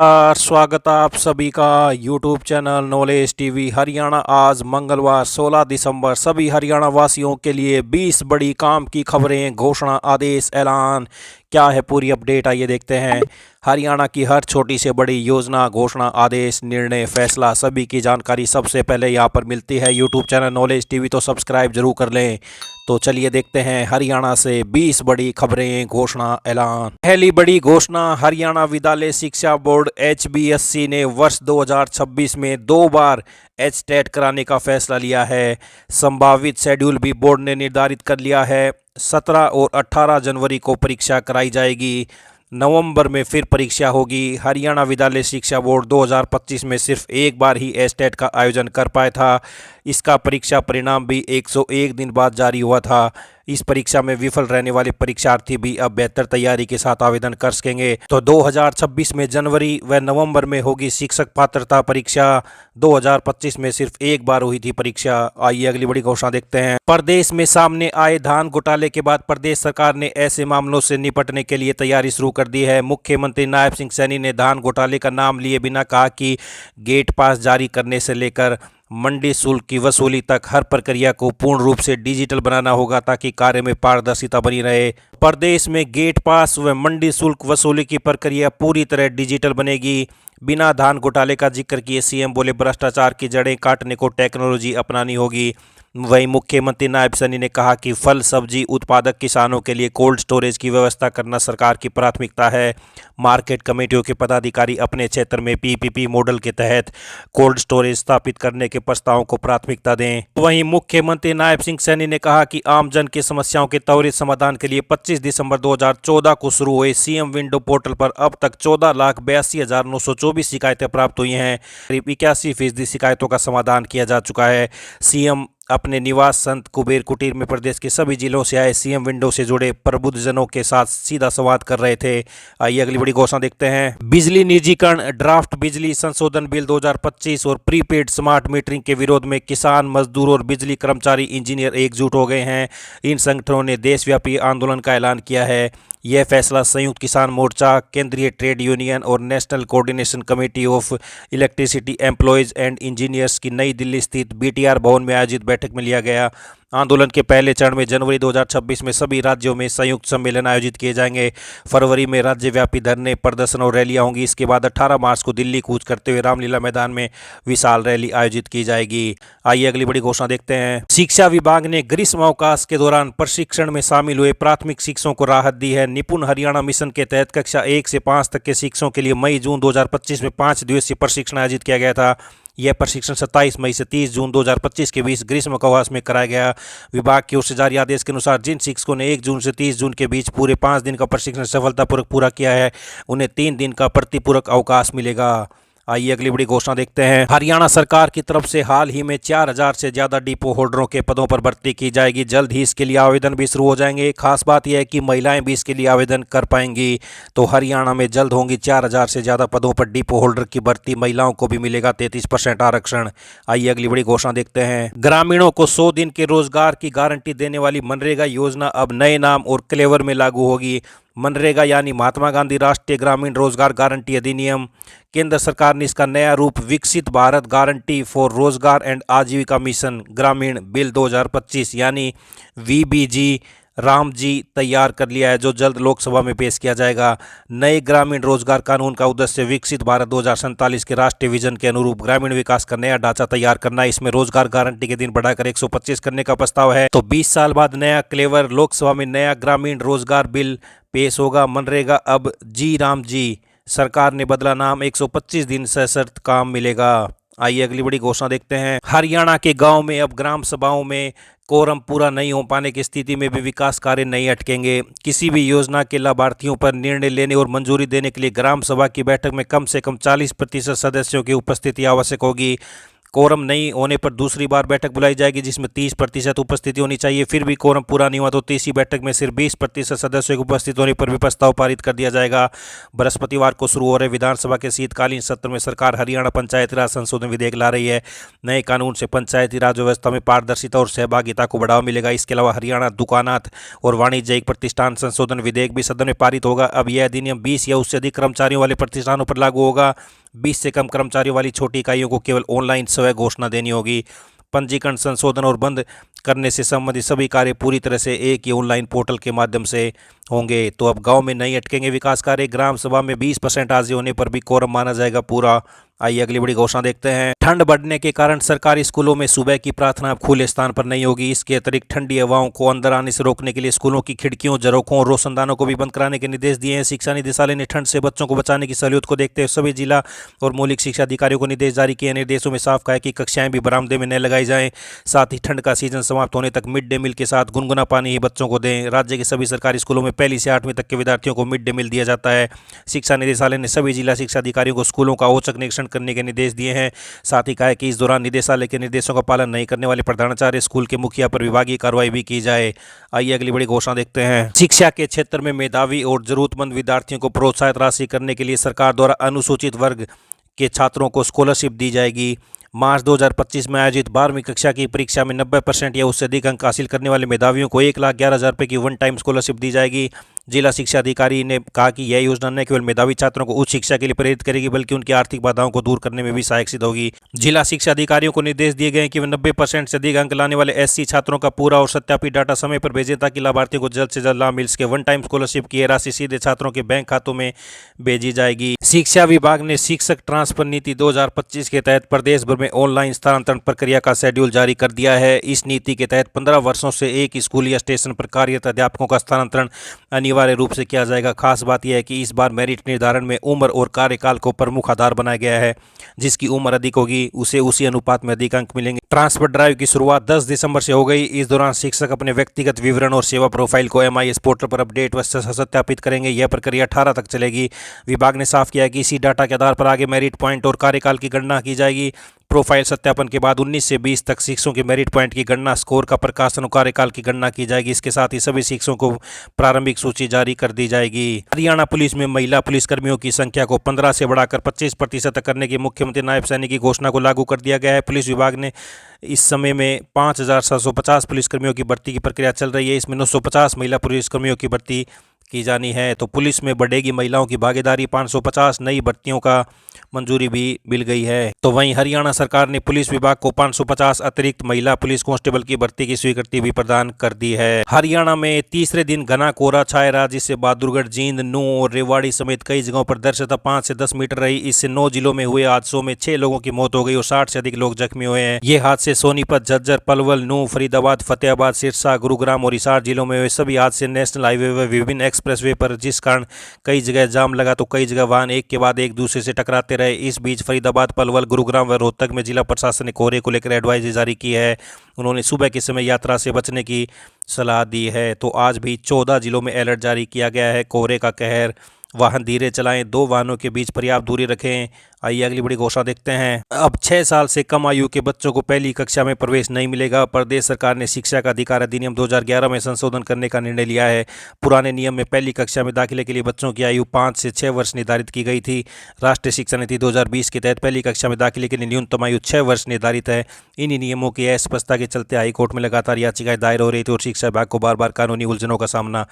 स्वागत है आप सभी का YouTube channel knowledge TV Haryana. आज मंगलवार 16 दिसंबर सभी हरियाणा वासियों के लिए 20 बड़ी काम की खबरें, घोषणा, आदेश, ऐलान। क्या है पूरी अपडेट, आइए देखते हैं। हरियाणा की हर छोटी से बड़ी योजना, घोषणा, आदेश, निर्णय, फैसला, सभी की जानकारी सबसे पहले यहाँ पर मिलती है। यूट्यूब चैनल नॉलेज टीवी तो सब्सक्राइब जरूर कर लें। तो चलिए देखते हैं हरियाणा से 20 बड़ी खबरें, घोषणा, ऐलान। पहली बड़ी घोषणा, हरियाणा विद्यालय शिक्षा बोर्ड HBSC ने वर्ष 2026 में 2 बार HTET कराने का फैसला लिया है। संभावित शेड्यूल भी बोर्ड ने निर्धारित कर लिया है। 17 और 18 जनवरी को परीक्षा कराई जाएगी। नवंबर में फिर परीक्षा होगी। हरियाणा विद्यालय शिक्षा बोर्ड 2025 में सिर्फ एक बार ही HTET का आयोजन कर पाया था। इसका परीक्षा परिणाम भी 101 दिन बाद जारी हुआ था। इस परीक्षा में विफल रहने वाले परीक्षार्थी भी अब बेहतर तैयारी के साथ आवेदन कर सकेंगे। तो 2026 में जनवरी व नवंबर में होगी शिक्षक पात्रता परीक्षा। 2025 में सिर्फ एक बार हुई थी परीक्षा। आइए अगली बड़ी घोषणा देखते हैं। प्रदेश में सामने आए धान घोटाले के बाद प्रदेश सरकार ने ऐसे मामलों से निपटने के लिए तैयारी शुरू कर दी है। मुख्यमंत्री नायब सिंह सैनी ने धान घोटाले का नाम लिए बिना कहा कि गेट पास जारी करने से लेकर मंडी शुल्क की वसूली तक हर प्रक्रिया को पूर्ण रूप से डिजिटल बनाना होगा ताकि कार्य में पारदर्शिता बनी रहे। प्रदेश में गेट पास व मंडी शुल्क वसूली की प्रक्रिया पूरी तरह डिजिटल बनेगी। बिना धान घोटाले का जिक्र किए सीएम बोले, भ्रष्टाचार की जड़ें काटने को टेक्नोलॉजी अपनानी होगी। वहीं मुख्यमंत्री नायब सैनी ने कहा कि फल सब्जी उत्पादक किसानों के लिए कोल्ड स्टोरेज की व्यवस्था करना सरकार की प्राथमिकता है। मार्केट कमेटियों के पदाधिकारी अपने क्षेत्र में PPP मॉडल के तहत कोल्ड स्टोरेज स्थापित करने के प्रस्तावों को प्राथमिकता दें। वहीं मुख्यमंत्री नायब सिंह सैनी ने कहा कि आमजन की समस्याओं के त्वरित समाधान के लिए 25 दिसंबर 2014 को शुरू हुए CM विंडो पोर्टल पर अब तक 14,82,924 शिकायतें प्राप्त हुई हैं। करीब 81% शिकायतों का समाधान किया जा चुका है। सीएम अपने निवास संत कुबेर कुटीर में प्रदेश के सभी जिलों से आए CM विंडो से जुड़े प्रबुद्धजनों के साथ सीधा संवाद कर रहे थे। आइए अगली बड़ी घोषणा देखते हैं। बिजली निजीकरण, ड्राफ्ट बिजली संशोधन बिल 2025 और प्रीपेड स्मार्ट मीटरिंग के विरोध में किसान, मजदूर और बिजली कर्मचारी इंजीनियर एकजुट हो गए हैं। इन संगठनों ने देशव्यापी आंदोलन का ऐलान किया है। यह फैसला संयुक्त किसान मोर्चा, केंद्रीय ट्रेड यूनियन और national coordination committee of electricity employees and engineers की नई दिल्ली स्थित BTR भवन में आयोजित बैठक में लिया गया। आंदोलन के पहले चरण में जनवरी 2026 में सभी राज्यों में संयुक्त सम्मेलन आयोजित किए जाएंगे। फरवरी में राज्यव्यापी धरने, प्रदर्शन और रैलियां होंगी। इसके बाद 18 मार्च को दिल्ली कूच करते हुए रामलीला मैदान में विशाल रैली आयोजित की जाएगी। आइए अगली बड़ी घोषणा देखते हैं। शिक्षा विभाग ने ग्रीष्म अवकाश के दौरान प्रशिक्षण में शामिल हुए प्राथमिक शिक्षकों को राहत दी है। निपुण हरियाणा मिशन के तहत कक्षा 1 से 5 तक के शिक्षकों के लिए मई-जून 2025 में 5 दिवसीय प्रशिक्षण आयोजित किया गया था। यह प्रशिक्षण 27 मई से 30 जून 2025 के बीच ग्रीष्म अवकाश में कराया गया। विभाग की ओर से जारी आदेश के अनुसार जिन शिक्षकों ने 1 जून से 30 जून के बीच पूरे 5 दिन का प्रशिक्षण सफलतापूर्वक पूरा किया है, उन्हें 3 दिन का प्रतिपूरक अवकाश मिलेगा। आइए अगली बड़ी घोषणा देखते हैं। हरियाणा सरकार की तरफ से हाल ही में 4000 से ज्यादा डिपो होल्डरों के पदों पर भर्ती की जाएगी। जल्द ही इसके लिए आवेदन भी शुरू हो जाएंगे। खास बात यह है कि महिलाएं भी इसके लिए आवेदन कर पाएंगी। तो हरियाणा में जल्द होंगी 4000 से ज्यादा पदों पर डिपो होल्डर की भर्ती। महिलाओं को भी मिलेगा 33% आरक्षण। आइए अगली बड़ी घोषणा देखते हैं। ग्रामीणों को 100 दिन के रोजगार की गारंटी देने वाली मनरेगा योजना अब नए नाम और क्लेवर में लागू होगी। मनरेगा यानी महात्मा गांधी राष्ट्रीय ग्रामीण रोजगार गारंटी अधिनियम। केंद्र सरकार ने इसका नया रूप विकसित भारत गारंटी फॉर रोजगार एंड आजीविका मिशन ग्रामीण बिल 2025 यानी VBG राम जी तैयार कर लिया है, जो जल्द लोकसभा में पेश किया जाएगा। नए ग्रामीण रोजगार कानून का उद्देश्य विकसित भारत 2047 के राष्ट्रीय विजन के अनुरूप ग्रामीण विकास का नया ढांचा तैयार करना है। इसमें रोजगार गारंटी के दिन बढ़ाकर 125 करने का प्रस्ताव है। तो 20 साल बाद नया क्लेवर लोकसभा में नया ग्रामीण रोजगार बिल पेश होगा। मनरेगा अब जी राम जी, सरकार ने बदला नाम, 125 दिन सशर्त काम मिलेगा। आइए अगली बड़ी घोषणा देखते हैं। हरियाणा के गांव में अब ग्राम सभाओं में कोरम पूरा नहीं हो पाने की स्थिति में भी विकास कार्य नहीं अटकेंगे। किसी भी योजना के लाभार्थियों पर निर्णय लेने और मंजूरी देने के लिए ग्राम सभा की बैठक में कम से कम 40% सदस्यों की उपस्थिति आवश्यक होगी। कोरम नहीं होने पर दूसरी बार बैठक बुलाई जाएगी जिसमें 30% उपस्थिति होनी चाहिए। फिर भी कोरम पूरा नहीं हुआ तो तीसरी बैठक में सिर्फ 20% सदस्यों की उपस्थित होने पर भी प्रस्ताव पारित कर दिया जाएगा। बृहस्पतिवार को शुरू हो रहे विधानसभा के शीतकालीन सत्र में सरकार हरियाणा पंचायती राज संशोधन विधेयक ला रही है। नए कानून से पंचायती राज व्यवस्था में पारदर्शिता और सहभागिता को बढ़ावा मिलेगा। इसके अलावा हरियाणा दुकानात और वाणिज्यिक प्रतिष्ठान संशोधन विधेयक भी सदन में पारित होगा। अब यह अधिनियम 20 या उससे अधिक कर्मचारियों वाले प्रतिष्ठानों पर लागू होगा। 20 से कम कर्मचारियों वाली छोटी इकाइयों को केवल ऑनलाइन स्वयं घोषणा देनी होगी। पंजीकरण, संशोधन और बंद करने से संबंधित सभी कार्य पूरी तरह से एक ही ऑनलाइन पोर्टल के माध्यम से होंगे। तो अब गांव में नहीं अटकेंगे विकास कार्य। ग्राम सभा में 20% हाजिर होने पर भी कोरम माना जाएगा पूरा। आइए अगली बड़ी घोषणा देखते हैं। ठंड बढ़ने के कारण सरकारी स्कूलों में सुबह की प्रार्थना अब खुले स्थान पर नहीं होगी। इसके अतिरिक्त ठंडी हवाओं को अंदर आने से रोकने के लिए स्कूलों की खिड़कियों, झरोखों और रोशनदानों को भी बंद कराने के निर्देश दिए हैं। शिक्षा निदेशालय ने ठंड से बच्चों को बचाने की सहूलियत को देखते हुए सभी जिला और मौलिक शिक्षा अधिकारियों को निर्देश जारी किए। निर्देशों में साफ कहा है कि कक्षाएं भी बरामदे में न लगाई जाएं। साथ ही ठंड का सीजन समाप्त होने तक मिड डे मील के साथ गुनगुना पानी ही बच्चों को दें। राज्य के सभी सरकारी स्कूलों में 1ली से 8वीं तक के विद्यार्थियों को मिड डे मील दिया जाता है। शिक्षा निदेशालय ने सभी जिला शिक्षा अधिकारियों को स्कूलों का औचक निरीक्षण करने के निर्देश दिए हैं। साथ ही कहा है कि इस दौरान निदेशालय के निर्देशों का पालन नहीं करने वाले प्रधानाचार्य, स्कूल के मुखिया पर विभागीय कार्रवाई भी की जाए। आइए अगली बड़ी घोषणा देखते हैं। शिक्षा के क्षेत्र में मेधावी और जरूरतमंद विद्यार्थियों को प्रोत्साहित राशि करने के लिए सरकार द्वारा अनुसूचित वर्ग के छात्रों को स्कॉलरशिप दी जाएगी। मार्च 2025 में आयोजित 12वीं कक्षा की परीक्षा में 90% या उससे अधिक अंक हासिल करने वाले मेधावियों को 1,11,000 रुपये की वन टाइम स्कॉलरशिप दी जाएगी। जिला शिक्षा अधिकारी ने कहा कि यह योजना न केवल मेधावी छात्रों को उच्च शिक्षा के लिए प्रेरित करेगी बल्कि उनकी आर्थिक बाधाओं को दूर करने में भी सहायक सिद्ध होगी। जिला शिक्षा अधिकारियों को निर्देश दिए गए हैं कि वे 90% से अधिक अंक लाने वाले एससी छात्रों का पूरा और सत्यापित डाटा समय पर भेजें ताकि लाभार्थियों को जल्द से जल्द लाभ मिल सके। वन टाइम स्कॉलरशिप की राशि सीधे छात्रों के बैंक खातों में भेजी जाएगी। शिक्षा विभाग ने शिक्षक ट्रांसफर नीति 2025 के तहत प्रदेश भर में ऑनलाइन स्थानांतरण प्रक्रिया का शेड्यूल जारी कर दिया है। इस नीति के तहत 15 वर्षों से एक स्कूल या स्टेशन पर कार्यरत अध्यापकों का स्थानांतरण अनिवार्य रूप से किया जाएगा। खास बात यह है कि इस बार मेरिट निर्धारण में उम्र और कार्यकाल को प्रमुख आधार बनाया गया है। जिसकी उम्र अधिक होगी उसे उसी अनुपात में अधिक अंक मिलेंगे। ट्रांसफर ड्राइव की शुरुआत 10 दिसंबर से हो गई। इस दौरान शिक्षक अपने व्यक्तिगत विवरण और सेवा प्रोफाइल को MIS पोर्टल पर अपडेट व सत्यापित करेंगे। यह प्रक्रिया 18 तक चलेगी। विभाग ने साफ किया है कि इसी डाटा के आधार पर आगे मेरिट पॉइंट और कार्यकाल की गणना की जाएगी। प्रोफाइल सत्यापन के बाद 19 से 20 तक शिक्षकों के मेरिट पॉइंट की गणना, स्कोर का प्रकाशन और कार्यकाल की गणना की जाएगी। इसके साथ ही सभी शिक्षकों को प्रारंभिक सूची जारी कर दी जाएगी। हरियाणा पुलिस में महिला पुलिसकर्मियों की संख्या को 15 से बढ़ाकर 25% तक करने की मुख्यमंत्री नायब सैनिक की घोषणा को लागू कर दिया गया है। पुलिस विभाग ने इस समय में 5,750 पुलिसकर्मियों की भर्ती की प्रक्रिया चल रही है। इसमें 950 महिला पुलिसकर्मियों की भर्ती की जानी है। तो पुलिस में बढ़ेगी महिलाओं की भागीदारी। 550 नई भर्तियों का मंजूरी भी मिल गई है। तो वहीं हरियाणा सरकार ने पुलिस विभाग को 550 अतिरिक्त महिला पुलिस कांस्टेबल की भर्ती की स्वीकृति भी प्रदान कर दी है। हरियाणा में तीसरे दिन घना कोहरा छाया रहा, जिससे बहादुरगढ़, जींद, नूंह और रेवाड़ी समेत कई जगहों पर दृश्यता 5 से 10 मीटर रही। इससे 9 जिलों में हुए हादसों में 6 लोगों की मौत हो गई और 60 से अधिक लोग जख्मी हुए हैं। ये हादसे सोनीपत, झज्जर, पलवल, नूंह, फरीदाबाद, फतेहाबाद, सिरसा, गुरुग्राम और हिसार जिलों में हुए। सभी हादसे नेशनल हाईवे व विभिन्न एक्सप्रेसवे पर, जिस कारण कई जगह जाम लगा तो कई जगह वाहन एक के बाद एक दूसरे से टकराते रहे। इस बीच फरीदाबाद, पलवल, गुरुग्राम व रोहतक में जिला प्रशासन ने कोहरे को लेकर एडवाइजरी जारी की है। उन्होंने सुबह के समय यात्रा से बचने की सलाह दी है। तो आज भी 14 जिलों में अलर्ट जारी किया गया है। कोहरे का कहर, वाहन धीरे चलाएं, 2 वाहनों के बीच पर्याप्त दूरी रखें। आइए अगली बड़ी घोषणा देखते हैं। अब 6 साल से कम आयु के बच्चों को पहली कक्षा में प्रवेश नहीं मिलेगा। प्रदेश सरकार ने शिक्षा का अधिकार अधिनियम 2011 में संशोधन करने का निर्णय लिया है। पुराने नियम में पहली कक्षा में दाखिले के लिए बच्चों की आयु 5 से 6 वर्ष निर्धारित की गई थी। राष्ट्रीय शिक्षा नीति 2020 के तहत पहली कक्षा में दाखिले के लिए न्यूनतम आयु 6 वर्ष निर्धारित है। इन्हीं नियमों की अस्पष्टता के चलते हाईकोर्ट में लगातार याचिकाएं दायर हो रही थी और शिक्षा विभाग को बार बार कानूनी उलझनों का सामना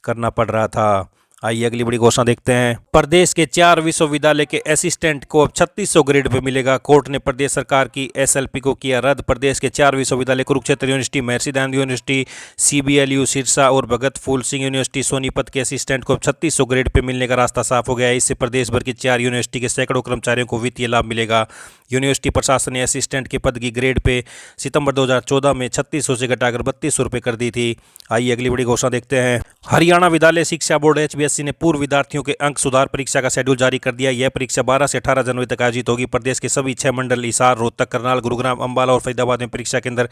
करना पड़ रहा था। आइए अगली बड़ी घोषणा देखते हैं। प्रदेश के 4 विश्वविद्यालय के असिस्टेंट को अब 3600 ग्रेड पे मिलेगा। कोर्ट ने प्रदेश सरकार की SLP को किया रद्द। प्रदेश के 4 विश्वविद्यालय Kurukshetra university, Maharshi Dayanand university, CBLU Sirsa और भगत फूल सिंह यूनिवर्सिटी सोनीपत के असिस्टेंट को अब 3600 ग्रेड पे मिलने का रास्ता साफ हो गया है। इससे प्रदेश भर की 4 यूनिवर्सिटी के सैकड़ों कर्मचारियों को वित्तीय लाभ मिलेगा। यूनिवर्सिटी प्रशासन ने असिस्टेंट के पद की ग्रेड पे सितंबर 2014 में 3600 से घटाकर 3200 रुपये कर दी थी। आइए अगली बड़ी घोषणा देखते हैं। हरियाणा विद्यालय शिक्षा बोर्ड HBSC ने पूर्व विद्यार्थियों के अंक सुधार परीक्षा का शेड्यूल जारी कर दिया। यह परीक्षा 12 से 18 जनवरी तक आयोजित होगी। प्रदेश के सभी 6 मंडल हिसार, रोहतक, करनाल, गुरुग्राम, अंबाला और फरीदाबाद में परीक्षा केंद्र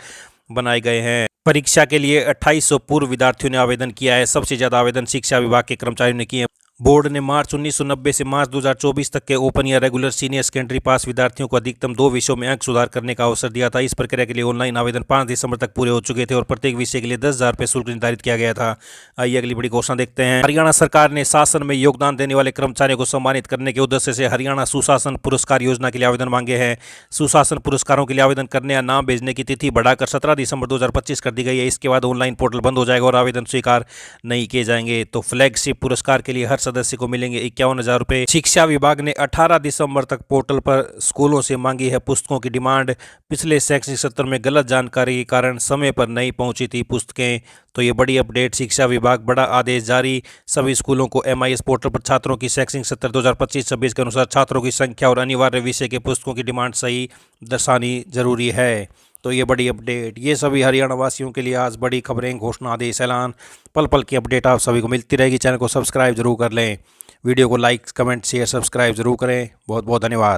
बनाए गए हैं। परीक्षा के लिए 2800 पूर्व विद्यार्थियों ने आवेदन किया है। सबसे ज्यादा आवेदन शिक्षा विभाग के कर्मचारियों ने किए। बोर्ड ने मार्च 1990 से मार्च 2024 तक के ओपन या रेगुलर सीनियर सेकेंडरी पास विद्यार्थियों को अधिकतम 2 विषयों में अंक सुधार करने का अवसर दिया था। इस प्रक्रिया के लिए ऑनलाइन आवेदन 5 दिसंबर तक पूरे हो चुके थे और प्रत्येक विषय के लिए 10,000 रुपये शुल्क निर्धारित किया गया था। आइए अगली बड़ी घोषणा देखते हैं। हरियाणा सरकार ने शासन में योगदान देने वाले कर्मचारियों को सम्मानित करने के उद्देश्य से हरियाणा सुशासन पुरस्कार योजना के लिए आवेदन मांगे हैं। सुशासन पुरस्कारों के लिए आवेदन करने या नाम भेजने की तिथि बढ़ाकर 17 दिसंबर 2025 कर दी गई है। इसके बाद ऑनलाइन पोर्टल बंद हो जाएगा और आवेदन स्वीकार नहीं किए जाएंगे। तो फ्लैगशिप पुरस्कार के लिए हर सदस्य को मिलेंगे 51,000 रुपये। शिक्षा विभाग ने 18 दिसंबर तक पोर्टल पर स्कूलों से मांगी है पुस्तकों की डिमांड। पिछले शैक्षणिक सत्र में गलत जानकारी के कारण समय पर नहीं पहुंची थी पुस्तकें। तो ये बड़ी अपडेट, शिक्षा विभाग बड़ा आदेश जारी। सभी स्कूलों को MIS पोर्टल पर छात्रों की शैक्षणिक सत्र 2025-26 के अनुसार छात्रों की संख्या और अनिवार्य विषय के पुस्तकों की डिमांड सही दर्शानी जरूरी है। तो ये बड़ी अपडेट, ये सभी हरियाणा वासियों के लिए आज बड़ी खबरें, घोषणा, आदेश, ऐलान, पल पल की अपडेट आप सभी को मिलती रहेगी। चैनल को सब्सक्राइब जरूर कर लें, वीडियो को लाइक, कमेंट, शेयर, सब्सक्राइब जरूर करें। बहुत बहुत धन्यवाद।